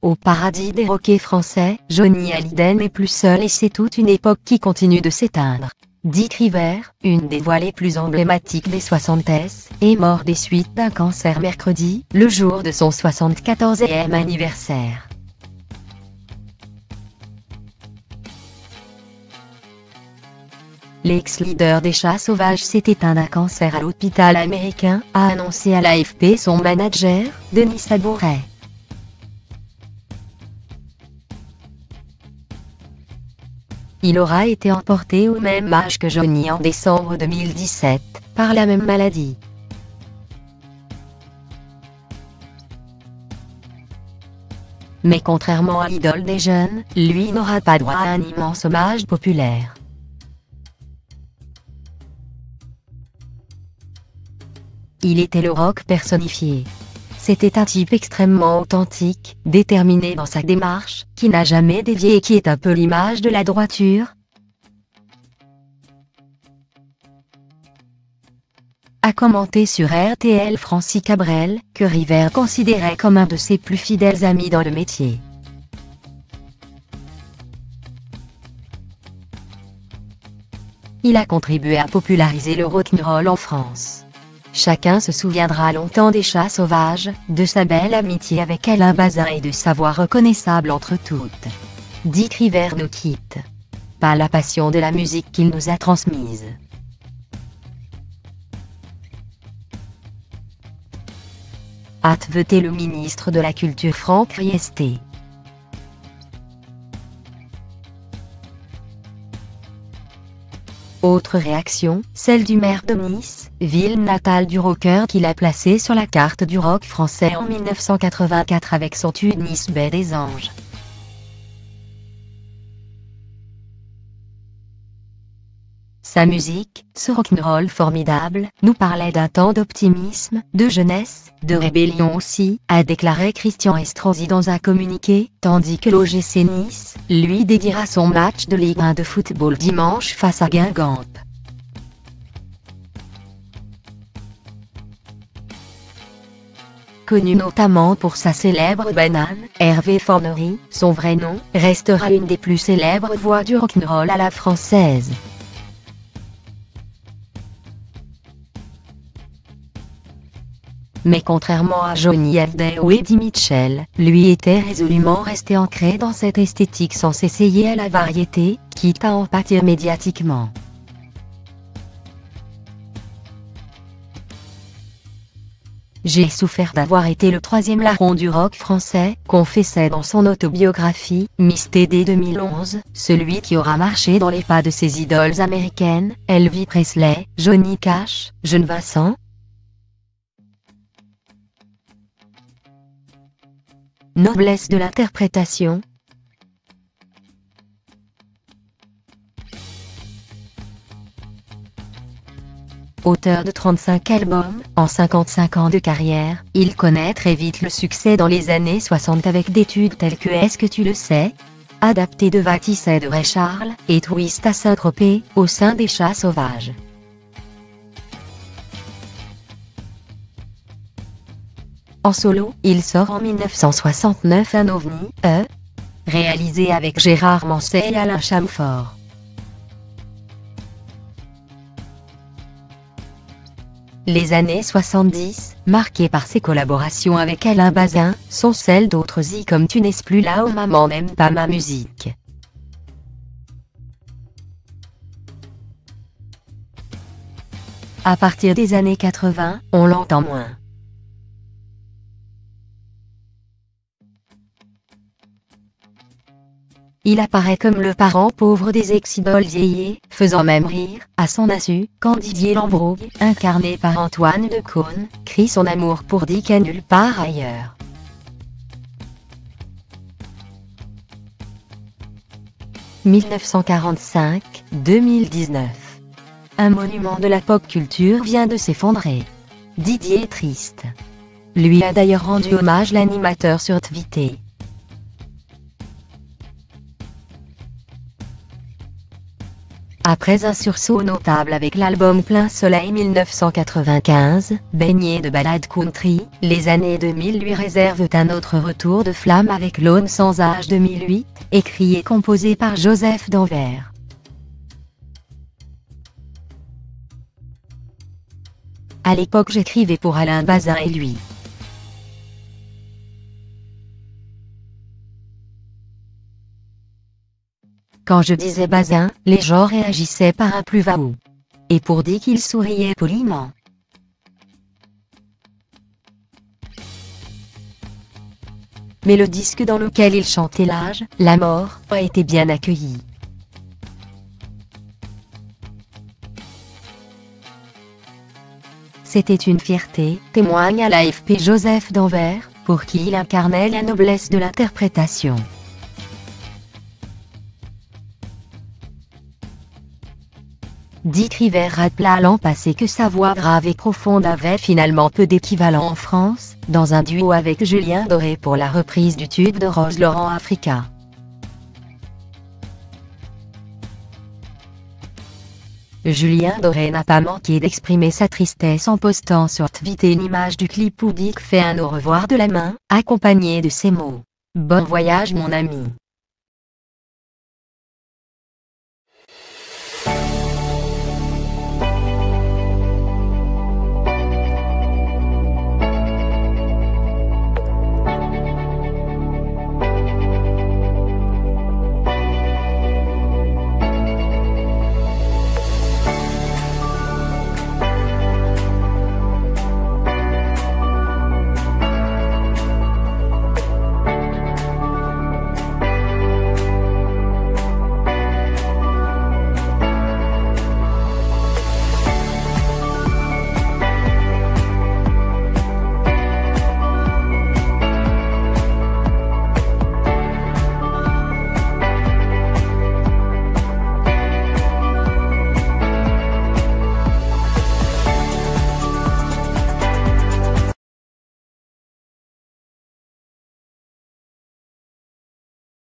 Au paradis des rockers français, Johnny Hallyday n'est plus seul et c'est toute une époque qui continue de s'éteindre. Dick Rivers, une des voix les plus emblématiques des 60s, est mort des suites d'un cancer mercredi, le jour de son 74e anniversaire. L'ex-leader des Chats Sauvages s'est éteint d'un cancer à l'hôpital américain, a annoncé à l'AFP son manager, Denis Sabouret. Il aura été emporté au même âge que Johnny en décembre 2017, par la même maladie. Mais contrairement à l'idole des jeunes, lui n'aura pas droit à un immense hommage populaire. Il était le rock personnifié. C'était un type extrêmement authentique, déterminé dans sa démarche, qui n'a jamais dévié et qui est un peu l'image de la droiture. A commenté sur RTL Francis Cabrel, que Rivers considérait comme un de ses plus fidèles amis dans le métier. Il a contribué à populariser le rock'n'roll en France. Chacun se souviendra longtemps des Chats Sauvages, de sa belle amitié avec Alain Bazin et de sa voix reconnaissable entre toutes. Dick Rivers nous quitte. Pas la passion de la musique qu'il nous a transmise. Hâte voter le ministre de la Culture Franck Riester. Autre réaction, celle du maire de Nice, ville natale du rocker qu'il a placé sur la carte du rock français en 1984 avec son tube Nice Baie des Anges. Sa musique, ce rock'n'roll formidable, nous parlait d'un temps d'optimisme, de jeunesse, de rébellion aussi, a déclaré Christian Estrosi dans un communiqué, tandis que l'OGC Nice, lui dédiera son match de Ligue 1 de football dimanche face à Guingamp. Connu notamment pour sa célèbre banane, Hervé Fornery, son vrai nom, restera une des plus célèbres voix du rock'n'roll à la française. Mais contrairement à Johnny Hallyday ou Eddie Mitchell, lui était résolument resté ancré dans cette esthétique sans s'essayer à la variété, quitte à en pâtir médiatiquement. J'ai souffert d'avoir été le troisième larron du rock français, confessait dans son autobiographie, Miss TD 2011, celui qui aura marché dans les pas de ses idoles américaines, Elvis Presley, Johnny Cash, Jeune Vincent. Noblesse de l'interprétation. Auteur de 35 albums, en 55 ans de carrière, il connaît très vite le succès dans les années 60 avec des tubes tels que Est-ce que tu le sais? Adapté de Vatis et de Ray Charles, et Twist à Saint-Tropez, au sein des Chats Sauvages. En solo, il sort en 1969 un OVNI, réalisé avec Gérard Manset et Alain Chamfort. Les années 70, marquées par ses collaborations avec Alain Bazin, sont celles d'autres i comme Tu n'es plus là ou Maman n'aime pas ma musique. À partir des années 80, on l'entend moins. Il apparaît comme le parent pauvre des ex-idoles vieillies, faisant même rire, à son insu, quand Didier Lambrouille, incarné par Antoine Decaune, crie son amour pour Dick à nulle part ailleurs. « 1945-2019. Un monument de la pop culture vient de s'effondrer. Didier est triste. Lui a d'ailleurs rendu hommage l'animateur sur Twitter. Après un sursaut notable avec l'album Plein Soleil 1995, baigné de ballades country, les années 2000 lui réservent un autre retour de flamme avec L'aune sans âge 2008, écrit et composé par Joseph Danvers. À l'époque j'écrivais pour Alain Bazin et lui. Quand je disais Bazin, les gens réagissaient par un plus va-ou. Et pour dire qu'il souriait poliment. Mais le disque dans lequel il chantait l'âge, la mort, a été bien accueilli. C'était une fierté, témoigne à l'AFP Joseph Danvers, pour qui il incarnait la noblesse de l'interprétation. Dick Rivers rappela l'an passé que sa voix grave et profonde avait finalement peu d'équivalent en France, dans un duo avec Julien Doré pour la reprise du tube de Rose Laurent Africa. Julien Doré n'a pas manqué d'exprimer sa tristesse en postant sur Twitter une image du clip où Dick fait un au revoir de la main, accompagné de ces mots. « Bon voyage mon ami ».